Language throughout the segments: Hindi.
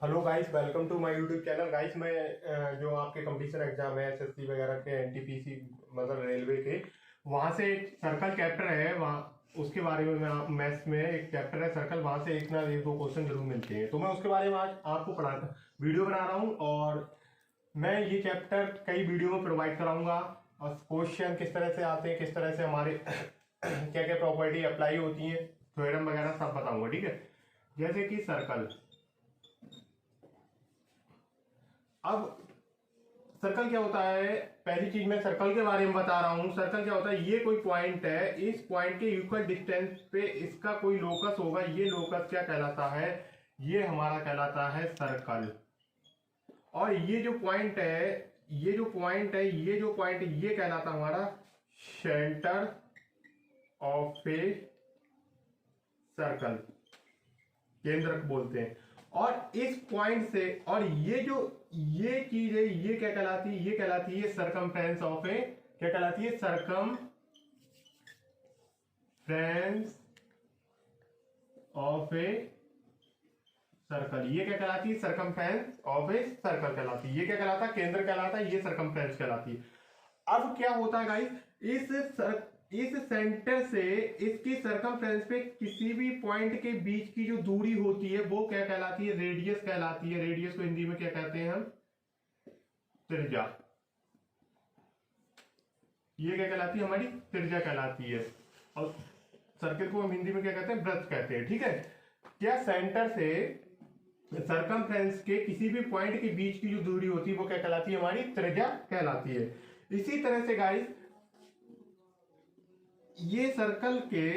Hello guys, welcome to my YouTube channel. Guys मैं जो आपके कंपटीशन एग्जाम है एसएससी वगैरह के एनटीपीसी मतलब रेलवे के, वहां से एक सर्कल चैप्टर है, वहाँ उसके बारे में मैं मैथ्स में एक चैप्टर है सर्कल, वहां से एक ना एक दो क्वेश्चन जरूर मिलते हैं, तो मैं उसके बारे में आज आपको पढ़ा वीडियो बना रहा हूँ। और मैं ये चैप्टर कई वीडियो में प्रोवाइड कराऊंगा और क्वेश्चन किस तरह से आते हैं, किस तरह से हमारे क्या क्या प्रॉपर्टी अप्लाई होती है, थ्योरम वगैरह सब बताऊंगा। ठीक है, जैसे कि सर्कल। अब सर्कल क्या होता है, पहली चीज मैं सर्कल के बारे में बता रहा हूं। सर्कल क्या होता है, ये कोई पॉइंट है, इस पॉइंट के इक्वल डिस्टेंस पे इसका कोई लोकस होगा, ये लोकस क्या कहलाता है, ये हमारा कहलाता है सर्कल। और ये जो पॉइंट है, ये जो पॉइंट है, ये जो पॉइंट है, ये कहलाता हमारा सेंटर ऑफ ए सर्कल, केंद्रक बोलते हैं। और इस पॉइंट से, और ये जो ये चीज है, ये क्या कहलाती है, ये कहलाती है सरकमफ्रेंस ऑफ ए, क्या कहलाती है, सरकमफ्रेंस ऑफ ए सर्कल। ये क्या कहलाती है, सरकमफ्रेंस ऑफ ए सर्कल कहलाती है। ये क्या कहलाता है, केंद्र कहलाता है, ये सरकमफ्रेंस कहलाती है। अब क्या होता है गाइस, इस सेंटर से इसकी सरकमफ्रेंस पे किसी भी पॉइंट के बीच की जो दूरी होती है वो क्या कहलाती है, रेडियस कहलाती है। रेडियस को हिंदी में क्या कहते हैं हम, त्रिज्या। ये क्या कहलाती है, हमारी त्रिज्या कहलाती है। और सर्कल को हम हिंदी में क्या कहते हैं, वृत्त कहते हैं। ठीक है, क्या सेंटर से सरकमफ्रेंस के किसी भी पॉइंट के बीच की जो दूरी होती है वो क्या कहलाती है, हमारी त्रिज्या कहलाती है। इसी तरह से गाइस, ये सर्कल के,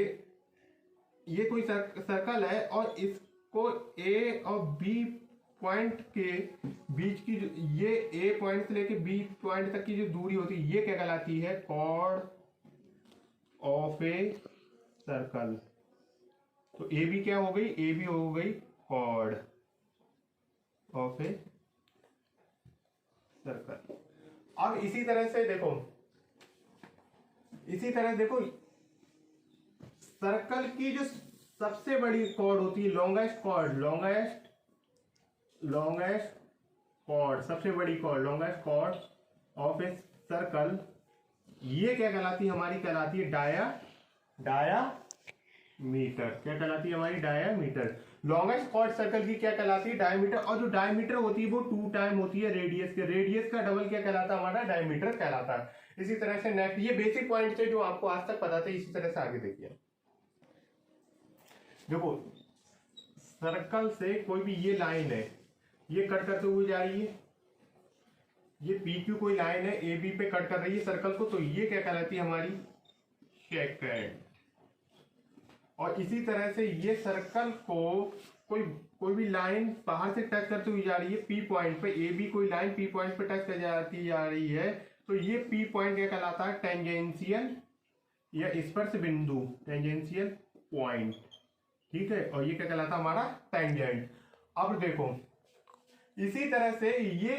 ये कोई सर्कल है और इसको ए और बी पॉइंट के बीच की जो, ये ए पॉइंट से लेके बी पॉइंट तक की जो दूरी होती है ये क्या कहलाती है, कॉर्ड ऑफ ए सर्कल। तो ए बी क्या हो गई, ए बी हो गई कॉर्ड ऑफ ए सर्कल। अब इसी तरह से देखो, इसी तरह देखो, सर्कल की जो सबसे बड़ी कॉर्ड होती है, लॉन्गेस्ट कॉर्ड, लॉन्गेस्ट कॉर्ड, सबसे बड़ी chord, longest chord of a circle, ये क्या कहलाती है, हमारी कहलाती है डायामीटर। क्या कहलाती है, हमारी डायामीटर। लॉन्गेस्ट कॉर्ड सर्कल की क्या कहलाती है, डायमीटर। और जो डायमीटर होती है वो 2 टाइम होती है रेडियस के, रेडियस का डबल क्या कहलाता है, हमारा डायमीटर कहलाता है। इसी तरह से नेक्स्ट, ये बेसिक पॉइंट थे जो आपको आज तक पता थे। इसी तरह से आगे देखिए, देखो सर्कल से कोई भी ये लाइन है, ये कट करते हुए जा रही है, ये पी क्यू कोई लाइन है ए बी पे कट कर रही है सर्कल को, तो ये क्या कहलाती है, हमारी सेकंड। और इसी तरह से ये सर्कल को कोई भी लाइन बाहर से टच करते हुए जा रही है पी पॉइंट पे, ए बी कोई लाइन पी पॉइंट पे टच कर जाती जा रही है, तो ये पी पॉइंट क्या कहलाता है, टेंजेंशियल या स्पर्श बिंदु, टेंजेंशियल पॉइंट। ठीक है, और ये क्या कहलाता है, हमारा टेंजेंट। अब देखो इसी तरह से ये,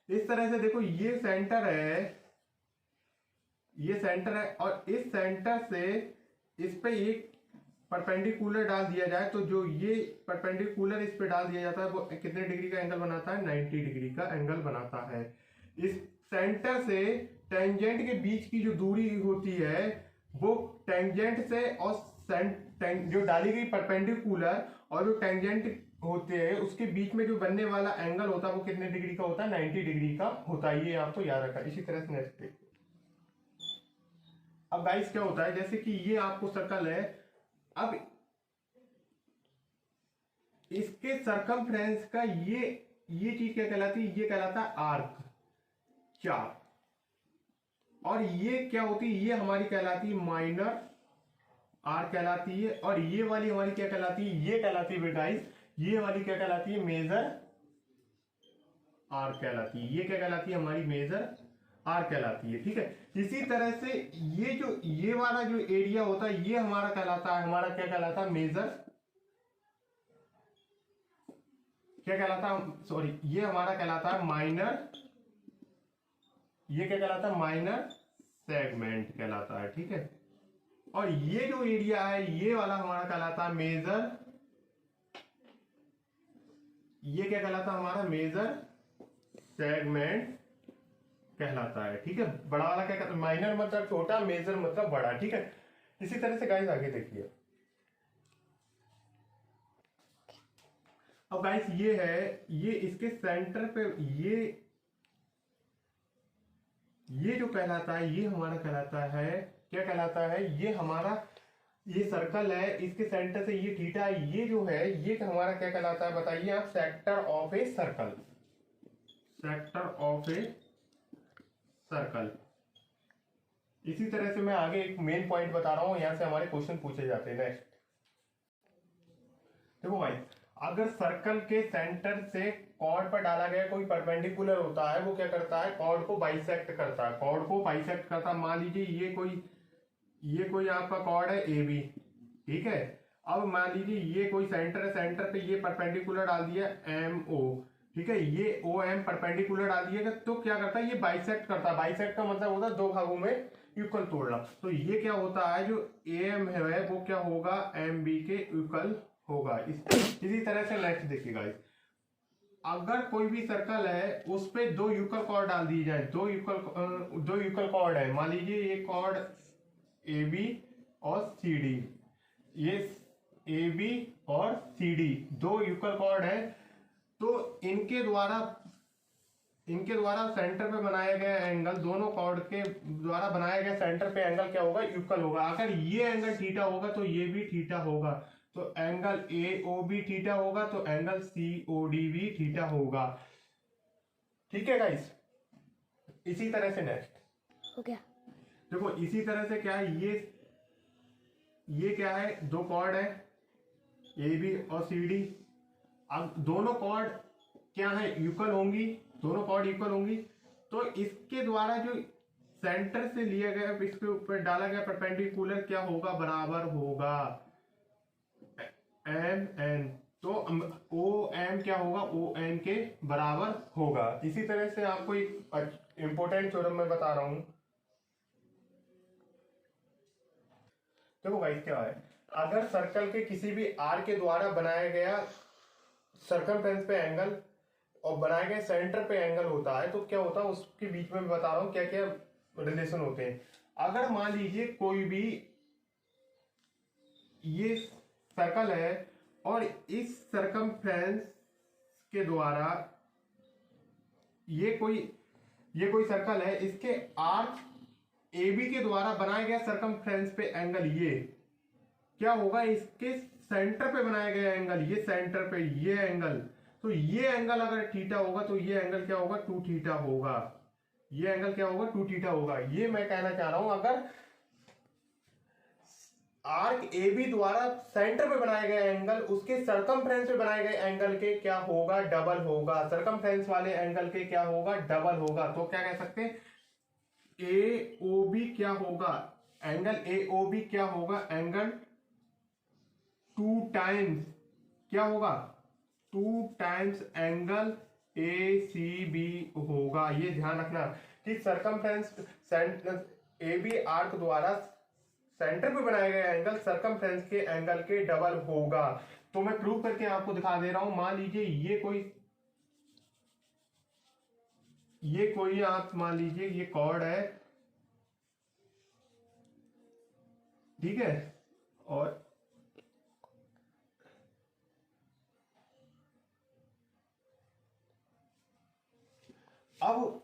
इस तरह से देखो, ये सेंटर है, ये सेंटर है, और इस सेंटर से इस पे एक परपेंडिकुलर डाल दिया जाए, तो जो ये परपेंडिकुलर इस पे डाल दिया जाता है वो कितने डिग्री का एंगल बनाता है, 90 डिग्री का एंगल बनाता है। इस सेंटर से टेंजेंट के बीच की जो दूरी होती है वो टेंजेंट से और जो डाली गई परपेंडिकुलर और जो टेंजेंट होते हैं उसके बीच में जो बनने वाला एंगल होता है वो कितने डिग्री का होता है, 90 डिग्री का होता है। ये आपको याद रखा। इसी तरह से नेक्स्ट देखिए। अब गाइस क्या होता है, जैसे कि ये आपको सर्कल है, अब इसके सरकमफ्रेंस का ये चीज क्या कहलाती है, ये कहलाता है आर्क, चाप। और ये क्या होती है, ये हमारी कहलाती है माइनर आर्क कहलाती है। और ये वाली हमारी क्या कहलाती है, ये कहलाती है गाइस, ये वाली क्या कहलाती है, मेजर आर्क कहलाती है। ये क्या कहलाती है, हमारी मेजर आर्क कहलाती है। ठीक है, इसी तरह से ये वाला जो एरिया होता है ये हमारा कहलाता है, हमारा क्या कहलाता है, मेजर, क्या कहलाता है, सॉरी, ये हमारा कहलाता है माइनर, ये क्या कहलाता है, माइनर सेगमेंट कहलाता है। ठीक है, और ये जो एरिया है ये वाला हमारा कहलाता है मेजर ये क्या कहलाता है हमारा मेजर सेगमेंट कहलाता है। ठीक है, बड़ा वाला क्या कहता है, माइनर मतलब छोटा, मेजर मतलब बड़ा। ठीक है, इसी तरह से गाइस आगे देखिए। अब गाइस ये है, ये इसके सेंटर पे ये जो कहलाता है, ये हमारा कहलाता है, क्या कहलाता है, ये हमारा ये सर्कल है, इसके सेंटर से ये थीटा है, ये जो है ये हमारा क्या कहलाता है बताइए आप, sector of a circle. Sector of a circle. इसी तरह से मैं आगे एक मेन पॉइंट बता रहा हूं, यहां से हमारे क्वेश्चन पूछे जाते हैं। नेक्स्ट देखो भाई, अगर सर्कल के सेंटर से कॉर्ड पर डाला गया कोई परपेंडिकुलर होता है, वो क्या करता है, कॉर्ड को बाइसेक्ट करता है। कॉर्ड को बाइसेक्ट करता है, मान लीजिए ये कोई आपका कॉर्ड है ए बी। ठीक है, अब मान लीजिए ये कोई सेंटर है, सेंटर पे ये परपेंडिकुलर डाल दिया एम ओ। ठीक है, ये ओ एम परपेंडिकुलर डाल दिएगा तो क्या करता है, ये बाइसेक्ट करता है। बाइसेक्ट का मतलब होता है दो भागों में इक्वल तोड़ना। तो ये क्या होता है, जो ए एम है वो क्या होगा, एम बी के इक्वल होगा। इसी तरह से नेक्स्ट देखिएगा, अगर कोई भी सर्कल है उस पे दो यूकल कॉर्ड डाल दिए जाए, दो यूकल कॉर्ड है, मान लीजिए ये कॉर्ड ए बी और सी डी, ये ए बी और सी डी दो यूकल कॉर्ड है, तो इनके द्वारा सेंटर पे बनाया गया एंगल, दोनों कॉर्ड के द्वारा बनाया गया सेंटर पे एंगल क्या होगा, इक्वल होगा। अगर ये एंगल थीटा होगा तो ये भी थीटा होगा, तो angle A O B theta होगा, तो एंगल सी ओ डी भी थीटा होगा। ठीक है गाइस, इसी तरह से नेक्स्ट हो गया। देखो इसी तरह से क्या है, ये क्या है, दो कॉर्ड है ए बी और सी डी। अब दोनों कॉर्ड क्या है, इक्वल होंगी, दोनों कॉर्ड इक्वल होंगी, तो इसके द्वारा जो सेंटर से लिया गया, इसके ऊपर डाला गया परपेंडिकुलर क्या होगा, बराबर होगा एम एन। तो ओ एम क्या होगा, ओ एन के बराबर होगा। इसी तरह से आपको एक इंपॉर्टेंट थ्योरम मैं बता रहा हूं। देखो भाई क्या है, अगर सर्कल के किसी भी आर के द्वारा बनाया गया सर्कमफ्रेंस पे एंगल और बनाए गए सेंटर पे एंगल होता है, तो क्या होता है उसके बीच में बता रहा हूं क्या क्या रिलेशन होते हैं। अगर मान लीजिए कोई भी ये सर्कल है और इस सर्कमफ्रेंस के द्वारा ये कोई सर्कल है, इसके आर्क ए बी के द्वारा बनाया गया सर्कमफ्रेंस पे एंगल, ये क्या होगा, इसके सेंटर पे बनाया गया एंगल, ये सेंटर पे ये एंगल, तो ये एंगल अगर थीटा होगा तो ये एंगल क्या होगा, टू थीटा होगा। ये एंगल क्या होगा, टू थीटा होगा। ये मैं कहना चाह रहा हूं, अगर आर्क ए बी द्वारा सेंटर पे बनाया गया एंगल उसके सर्कमफ्रेंस पे बनाए गए एंगल के क्या होगा, डबल होगा। सर्कमफ्रेंस वाले एंगल के क्या होगा, डबल होगा। तो क्या कह सकते हैं, ए ओ बी क्या होगा, एंगल ए ओ बी क्या होगा, एंगल टू टाइम्स क्या होगा, two times angle A C B होगा। ये ध्यान रखना कि सर्कमफ्रेंस ए बी आर्क द्वारा सेंटर पे बनाया गया एंगल सर्कमफ्रेंस के एंगल के डबल होगा। तो मैं प्रूव करके आपको दिखा दे रहा हूं। मान लीजिए ये कोई आप मान लीजिए ये कॉर्ड है, ठीक है, और अब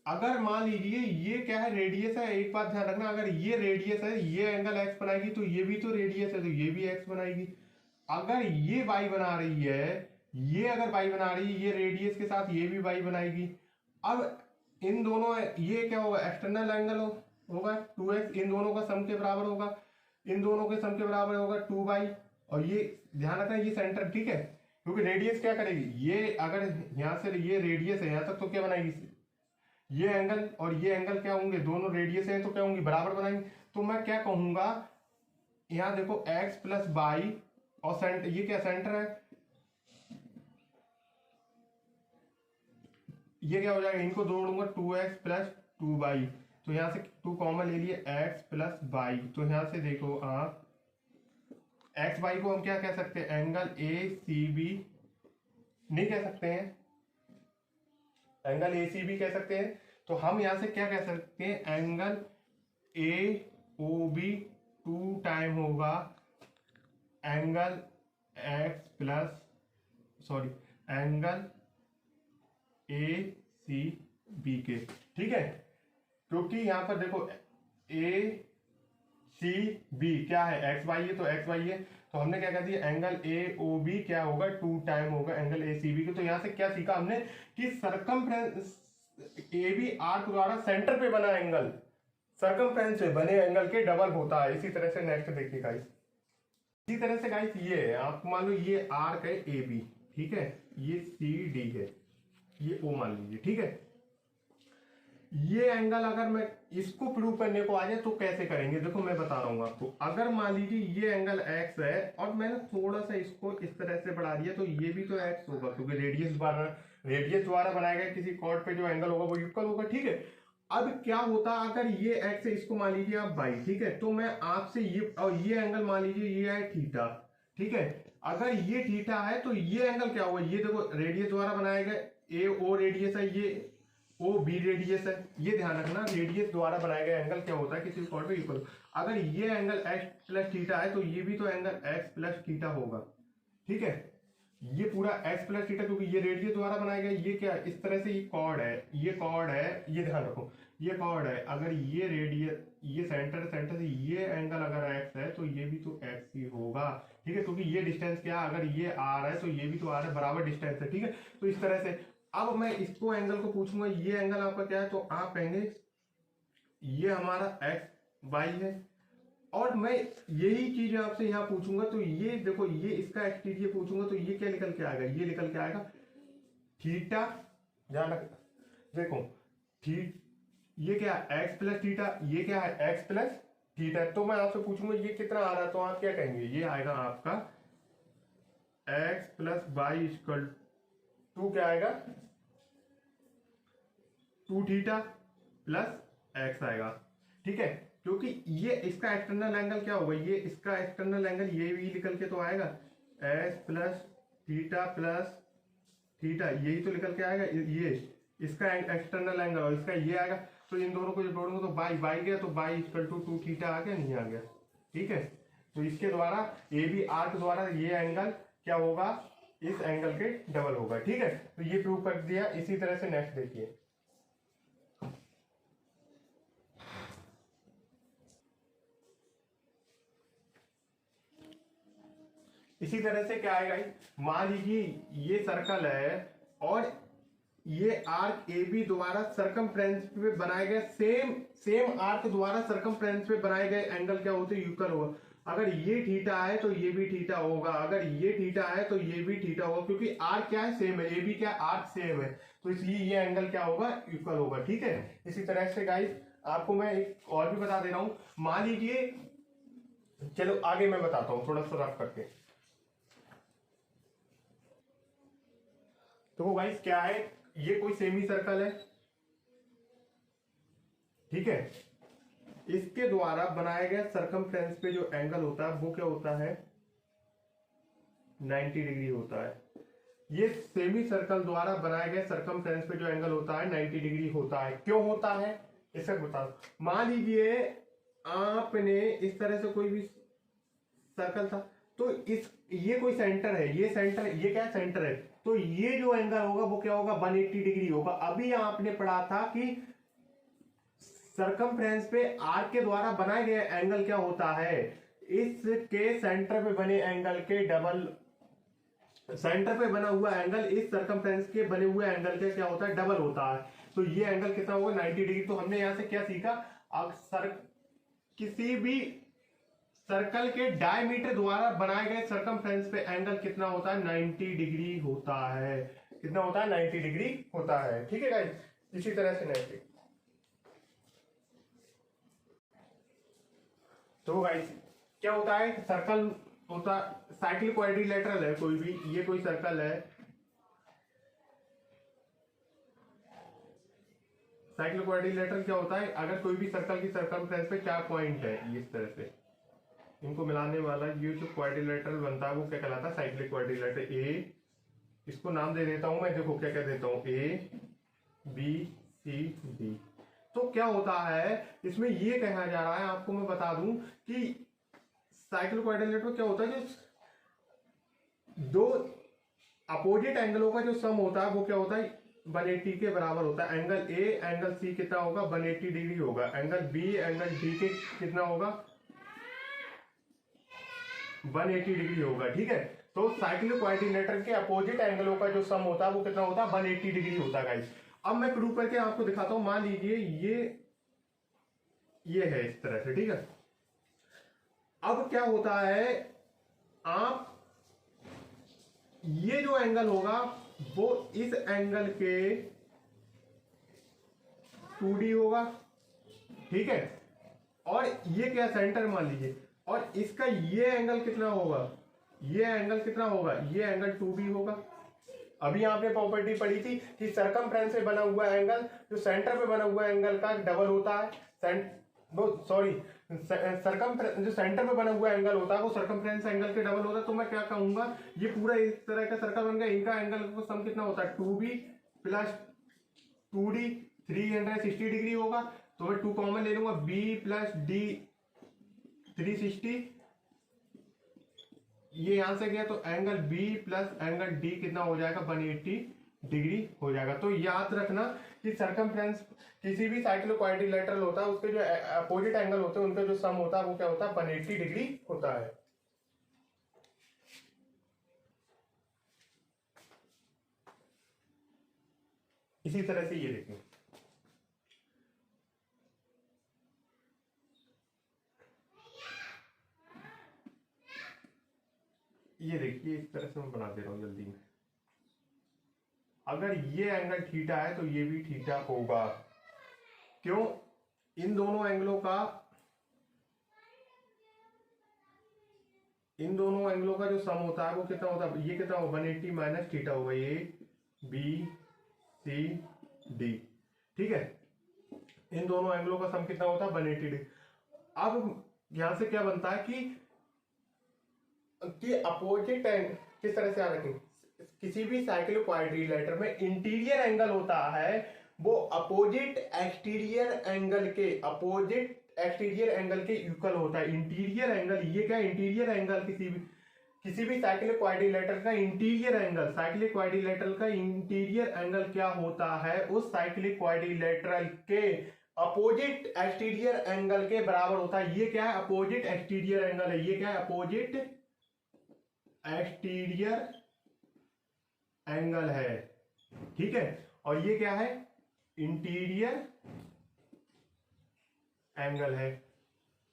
अगर मान लीजिए ये क्या है, रेडियस है, एक बात ध्यान रखना, अगर ये रेडियस है, ये एंगल एक्स बनाएगी, तो ये भी तो रेडियस है, तो ये भी एक्स बनाएगी। अगर ये वाई बना रही है, ये अगर वाई बना रही है, ये रेडियस के साथ ये भी वाई बनाएगी। अब इन दोनों, ये क्या होगा, एक्सटर्नल एंगल होगा 2x, इन दोनों का सम के बराबर होगा, इन दोनों के सम के बराबर होगा 2y। और ये ध्यान रखना ये सेंटर, ठीक है, क्योंकि रेडियस क्या करेगी, ये अगर यहां से ये रेडियस है यहां तक, तो क्या बनाएगी, ये एंगल और ये एंगल क्या होंगे, दोनों रेडियस हैं तो क्या होंगी, बराबर बनाएंगे। तो मैं क्या कहूंगा, यहां देखो x प्लस बाई और सेंटर, ये क्या सेंटर है, ये क्या हो जाएगा, इनको जोड़ूंगा 2x प्लस 2y, तो यहां से 2 कॉमन ले लिए, x प्लस बाई। तो यहां से देखो आप एक्स वाई को हम क्या कह सकते हैं, एंगल ए सी बी नहीं कह सकते हैं, एंगल ए सी बी कह सकते हैं। तो हम यहां से क्या कह सकते हैं, angle A O B 2 time होगा angle X plus sorry angle A C B के, ठीक है। क्योंकि यहां पर देखो ए सी बी क्या है, एक्स वाई है, तो एक्स वाई है, तो हमने क्या कर दिया, एंगल ए ओ बी क्या होगा 2 टाइम होगा एंगल ए सी बी के। तो यहां से क्या सीखा हमने कि सरकमफ्रेंस ए बी आर्क द्वारा सेंटर पे बना एंगल सरकमफ्रेंस पे बने एंगल के डबल होता है। इसी तरह से नेक्स्ट देखिए गाइस, इसी तरह से गाइस ये है, आप मान लो ये आर्क है ए बी, ठीक है, ये सी डी है, ये ओ मान लीजिए, ठीक है। ये एंगल अगर मैं इसको प्रूव करने को आ जाए तो कैसे करेंगे, देखो मैं बता रहा हूं आपको। अगर मान लीजिए ये एंगल एक्स है और मैंने थोड़ा सा इसको इस तरह से बढ़ा दिया, तो ये भी तो एक्स होगा, क्योंकि रेडियस द्वारा बनाया गया किसी कॉर्ड पे जो एंगल होगा वो इक्वल होगा, ठीक है। अब क्या होता अगर ये एक्स है, इसको मान लीजिए आप बाई, ठीक है, तो मैं आपसे ये और ये एंगल मान लीजिए ये है थीटा, ठीक है। अगर ये थीटा है तो ये एंगल क्या होगा, ये देखो रेडियस द्वारा बनाया गया ए ओ रेडियस है, ये ओ बी रेडियस है, ये ध्यान रखना, रेडियस द्वारा बनाया गया एंगल क्या होता है किसी कॉर्ड पे इक्वल। अगर ये एंगल एक्स प्लस थीटा है तो ये भी तो एंगल एक्स प्लस थीटा होगा, ठीक है। ये पूरा एक्स प्लस थीटा क्योंकि ये रेडियस द्वारा बनाया गया, ये क्या इस तरह से ये कॉर्ड है, ये कॉर्ड है, ये ध्यान रखो ये कॉर्ड है। अगर ये रेडियस ये सेंटर से ये एंगल अगर एक्स है तो ये भी तो एक्स ही होगा, ठीक है, क्योंकि ये डिस्टेंस क्या है, अगर ये आर है तो ये भी तो आर है, बराबर डिस्टेंस है, ठीक है। तो इस तरह से अब मैं इसको एंगल को पूछूंगा, ये एंगल आपका क्या है, तो आप कहेंगे ये हमारा एक्स वाई है। और मैं यही चीज आपसे यहाँ पूछूंगा तो ये देखो ये इसका एक्सटीरियर पूछूंगा तो ये क्या निकल के आएगा, ये निकल के आएगा थीटा, ध्यान रख देखो ये क्या है एक्स प्लस थीटा, ये क्या है एक्स प्लस थीटा। तो मैं आपसे पूछूंगा ये कितना आ रहा है, तो आप क्या कहेंगे, ये आएगा आपका x plus y equal to क्या आएगा 2 थीटा प्लस एक्स आएगा, ठीक है। क्योंकि ये इसका एक्सटर्नल एंगल क्या होगा, ये इसका एक्सटर्नल एंगल ये भी निकल के तो आएगा x plus theta plus theta, यही तो निकल के आएगा, ये इसका एक्सटर्नल एंगल और इसका ये आएगा। तो इन दोनों को जब जोड़ूंगा तो बाई बाई गया, तो बाई इक्वल टू 2 थीटा आ गया, नहीं आ गया, ठीक है। तो इसके द्वारा ए बी आर्क द्वारा ये एंगल क्या होगा, इस एंगल के डबल होगा, ठीक है। तो ये प्रूव कर दिया। इसी तरह से नेक्स्ट देखिए, इसी तरह से क्या आएगा, मान लीजिए ये सर्कल है और ये आर्क ए बी द्वारा सरकमफ्रेंस पे बनाए गए सेम आर्क द्वारा सरकमफ्रेंस पे बनाए गए एंगल क्या होते हैं, इक्वल होगा। अगर ये थीटा है तो ये भी थीटा होगा, अगर ये थीटा है तो ये भी थीटा होगा, क्योंकि आर्क क्या है सेम है, ए बी क्या आर्क सेम है, तो इसलिए ये एंगल क्या होगा इक्वल होगा, ठीक है। इसी तरह से गाइस आपको मैं एक और भी बता दे रहा हूं, मान लीजिए चलो आगे मैं बताता हूं थोड़ा सा रफ करके। तो गाइस क्या है, ये कोई सेमी सर्कल है, ठीक है, इसके द्वारा बनाया गया सरकमफ्रेंस पे जो एंगल होता है वो क्या होता है 90 डिग्री होता है। ये सेमी सर्कल द्वारा बनाया गया सरकमफ्रेंस पे जो एंगल होता है 90 डिग्री होता है। क्यों होता है इसे बता, मान लीजिए आपने इस तरह से कोई भी सर्कल था, तो ये कोई सेंटर है, ये सेंटर, ये क्या सेंटर है, तो ये जो एंगल होगा वो क्या होगा 180 डिग्री होगा। अभी आपने पढ़ा था कि सरकमफ्रेंस पे आर्क के द्वारा बनाए गए एंगल क्या होता है, इसके सेंटर पे बने एंगल के डबल, सेंटर पे बना हुआ एंगल इस सरकमफ्रेंस के बने हुए एंगल के क्या होता है डबल होता है। तो ये एंगल कितना होगा 90 डिग्री। तो हमने यहां से क्या सीखा, अक्सर किसी भी सर्कल के डायमीटर द्वारा बनाए गए सरकमफ्रेंस पे एंगल कितना होता है 90 डिग्री होता है, कितना होता है 90 डिग्री होता है, ठीक है गाइस। इसी तरह से 90, तो गाइस क्या होता है सर्कल होता साइक्लिक क्वाड्रिलेटरल है कोई भी, ये कोई सर्कल है साइक्लिक क्वाड्रिलेटरल क्या होता है, अगर कोई भी सर्कल की सरकमफ्रेंस पे 4 पॉइंट है इस तरह से, इनको मिलाने वाला ये जो क्वाड्रिलेटरल बनता है वो क्या कहलाता है, साइक्लिक क्वाड्रिलेटरल। ए, इसको नाम दे देता हूं मैं, देखो क्या कह देता हूं, ए बी सी डी। तो क्या होता है इसमें ये कहा जा रहा है, आपको मैं बता दूं कि साइक्लिक क्वाड्रिलेटरल क्या होता है, जो दो अपोजिट एंगलों का जो सम होता है वो क्या होता है 180 के बराबर होता है। एंगल ए एंगल सी कितना होगा 180 डिग्री होगा, एंगल बी एंगल डी के कितना होगा 180 डिग्री होगा। ठीक है, तो साइक्लिक क्वाड्रिलेटरल के अपोजिट एंगलों का जो सम होता है वो कितना होता है 180 डिग्री होता है गाइस। अब मैं प्रूव करके आपको दिखाता हूं। मान लीजिए ये है इस तरह से, ठीक है। अब क्या होता है, आप ये जो एंगल होगा वो इस एंगल के 2D होगा, ठीक है। और ये क्या सेंटर मान लीजिए, और इसका ये एंगल कितना होगा, ये एंगल कितना होगा, ये एंगल 2D होगा। अभी आपने प्रॉपर्टी पढ़ी थी कि सरकमफ्रेंस से बना हुआ एंगल जो सेंटर पे बना हुआ एंगल का डबल होता है। जो सेंटर पे बना हुआ एंगल होता है वो सरकमफ्रेंस एंगल के डबल होता है। तो मैं क्या कहूंगा, ये पूरा इस तरह का सर्कल बन गया, इनका एंगल का सम कितना होता है 2B प्लस 2D 360 डिग्री होगा। तो मैं 2 कॉमन ले लूंगा, B प्लस D 360, ये यहां से गया तो angle B plus angle D कितना हो जाएगा 180 डिग्री हो जाएगा। तो याद रखना कि सरकमफ्रेंस किसी भी साइक्लिक क्वाड्रिलेटरल होता है उसके जो अपोजिट एंगल होते हैं उनका जो सम होता है वो क्या होता है 180 डिग्री होता है। इसी तरह से ये देखें, ये देखिए इस तरह से मैं बना दे रहा हूं जल्दी में। अगर ये एंगल थीटा है तो ये भी थीटा होगा। क्यों, इन दोनों एंगलों का जो सम होता है वो कितना होता है, ये कितना होगा 180 माइनस थीटा होगा, ये बी सी डी, ठीक है। इन दोनों एंगलों का सम कितना होता है 180 डिग्री। अब यहां से क्या बनता है कि अपोजिट एंगल किस तरह से याद रखें, किसी भी साइक्लिक क्वाड्रिलेटरल में इंटीरियर एंगल होता है वो अपोजिट एक्सटीरियर एंगल के इक्वल होता है। इंटीरियर एंगल, ये क्या इंटीरियर एंगल, किसी भी साइक्लिक क्वाड्रिलेटरल का इंटीरियर एंगल, साइक्लिक क्वाड्रिलेटरल का इंटीरियर एंगल क्या होता है, उस साइक्लिक क्वाड्रिलेटरल के अपोजिट एक्सटीरियर एंगल के बराबर होता है। ये क्या है अपोजिट एक्सटीरियर एंगल है, ये क्या है अपोजिट एक्सटीरियर एंगल है, ठीक है। और ये क्या है इंटीरियर एंगल है,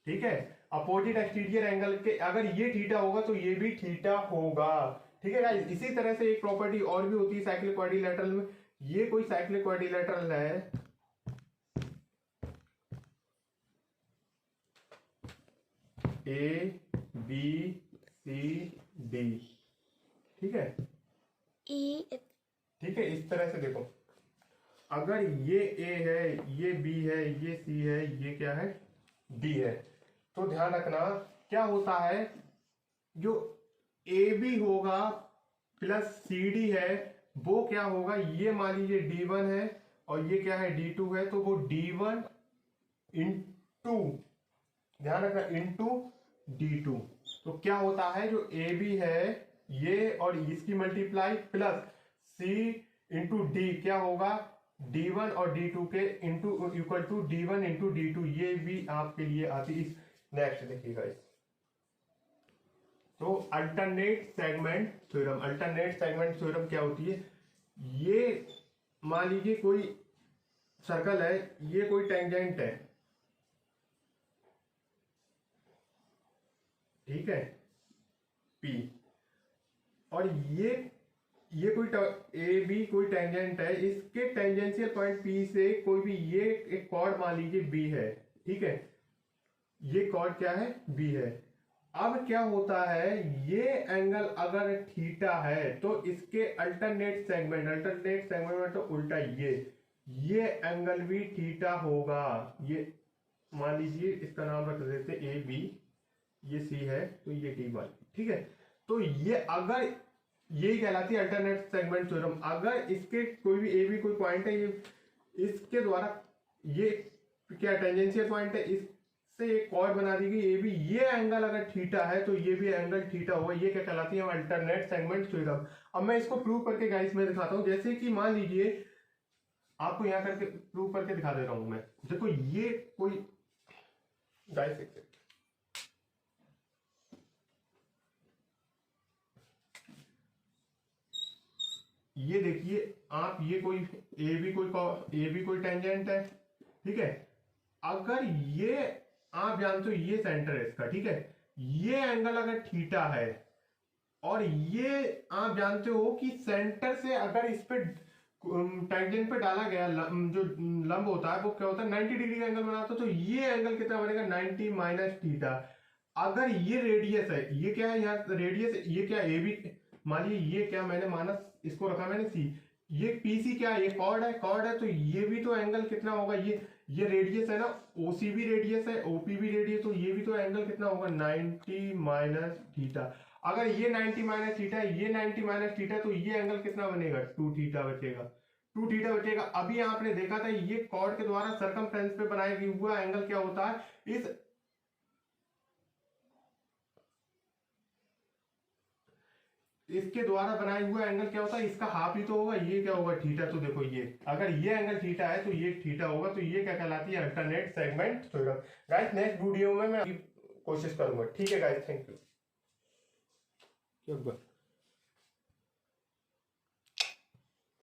ठीक है। अपोजिट एक्सटीरियर एंगल के अगर ये थीटा होगा तो ये भी थीटा होगा, ठीक है गाइस। इसी तरह से एक प्रॉपर्टी और भी होती है साइक्लिक क्वाड्रिलेटरल में। ये कोई साइक्लिक क्वाड्रिलेटरल है, ए बी सी डी, ठीक है, ठीक है। इस तरह से देखो, अगर ये ए है, ये बी है, ये सी है, ये क्या है डी है, तो ध्यान रखना क्या होता है, जो ए बी होगा प्लस सी डी है वो क्या होगा, ये मान लीजिए D1 है और ये क्या है D2 है, तो वो D1 इंटू, ध्यान रखना इंटू D2। तो क्या होता है जो ए बी है ये और इसकी मल्टीप्लाई प्लस सी इंटू डी क्या होगा D1 और D2 के into equal to D1 into D2। ये भी आपके लिए आती है। नेक्स्ट देखिएगा इस, तो अल्टरनेट सेगमेंट थ्योरम क्या होती है, ये मान लीजिए कोई सर्कल है, ये कोई टेंजेंट है, ठीक है P, और ये कोई ए बी कोई टेंजेंट है, इसके टेंजेंशियल पॉइंट P से कोई भी ये एक कॉर्ड मान लीजिए B है, ठीक है, ये कॉर्ड क्या है B है। अब क्या होता है, ये एंगल अगर थीटा है तो इसके अल्टरनेट सेगमेंट में तो उल्टा ये एंगल भी थीटा होगा। ये मान लीजिए इसका नाम रख देते ए बी, ये सी है तो ये डी वन, ठीक है। तो ये अगर यही कहलाती है अल्टरनेट सेगमेंट थ्योरम। अगर इसके कोई भी ए बी कोई पॉइंट है, ये इसके द्वारा ये क्या टेंजेंशियल पॉइंट है, इससे एक कॉर्ड बना दी गई ए बी, ये एंगल अगर थीटा है तो ये भी एंगल थीटा होगा, ये क्या कहलाती है अल्टरनेट सेगमेंट थ्योरम। अब मैं इसको प्रूव करके गाइस में दिखाता हूं। जैसे कि मान लीजिए आपको यहां करके प्रूव करके दिखा दे रहा हूं मैं। देखो ये कोई गाइस ये देखिए आप, ये कोई ए बी कोई टेंजेंट है, ठीक है। अगर ये आप जानते हो ये सेंटर है इसका, ठीक है। ये एंगल अगर थीटा है और ये आप जानते हो कि सेंटर से अगर इस पे टेंजेंट पे डाला गया जो लंब होता है वो क्या होता है 90 डिग्री का एंगल बनाता है। तो ये एंगल कितना बनेगा 90 माइनस थीटा। अगर ये रेडियस है, ये क्या है यहाँ रेडियस, ये क्या ए बी, मान लीजिए ये क्या मैंने माना, इसको रखा मैंने सी, ये पीसी क्या है, ये कॉर्ड है तो ये भी तो एंगल कितना होगा, ये रेडियस है ना, ओसी भी रेडियस है, ओपी भी रेडियस, तो ये भी तो एंगल कितना होगा 90 माइनस थीटा। अगर ये 90 माइनस थीटा है, ये 90 माइनस थीटा, तो ये एंगल कितना बनेगा 2 थीटा बचेगा, 2 थीटा बचेगा। अभी आपने देखा था ये कॉर्ड के द्वारा सरकमफ्रेंस पे बनाया हुआ एंगल क्या होता है, इसके द्वारा बनाया हुआ एंगल क्या होता है, इसका हाफ ही तो होगा, ये क्या होगा थीटा। तो देखो ये अगर ये एंगल थीटा है तो ये थीटा होगा, तो ये क्या कहलाती है alternate segment theorem. Guys next video में मैं कोशिश करूंगा, ठीक है गाइस, थैंक यू।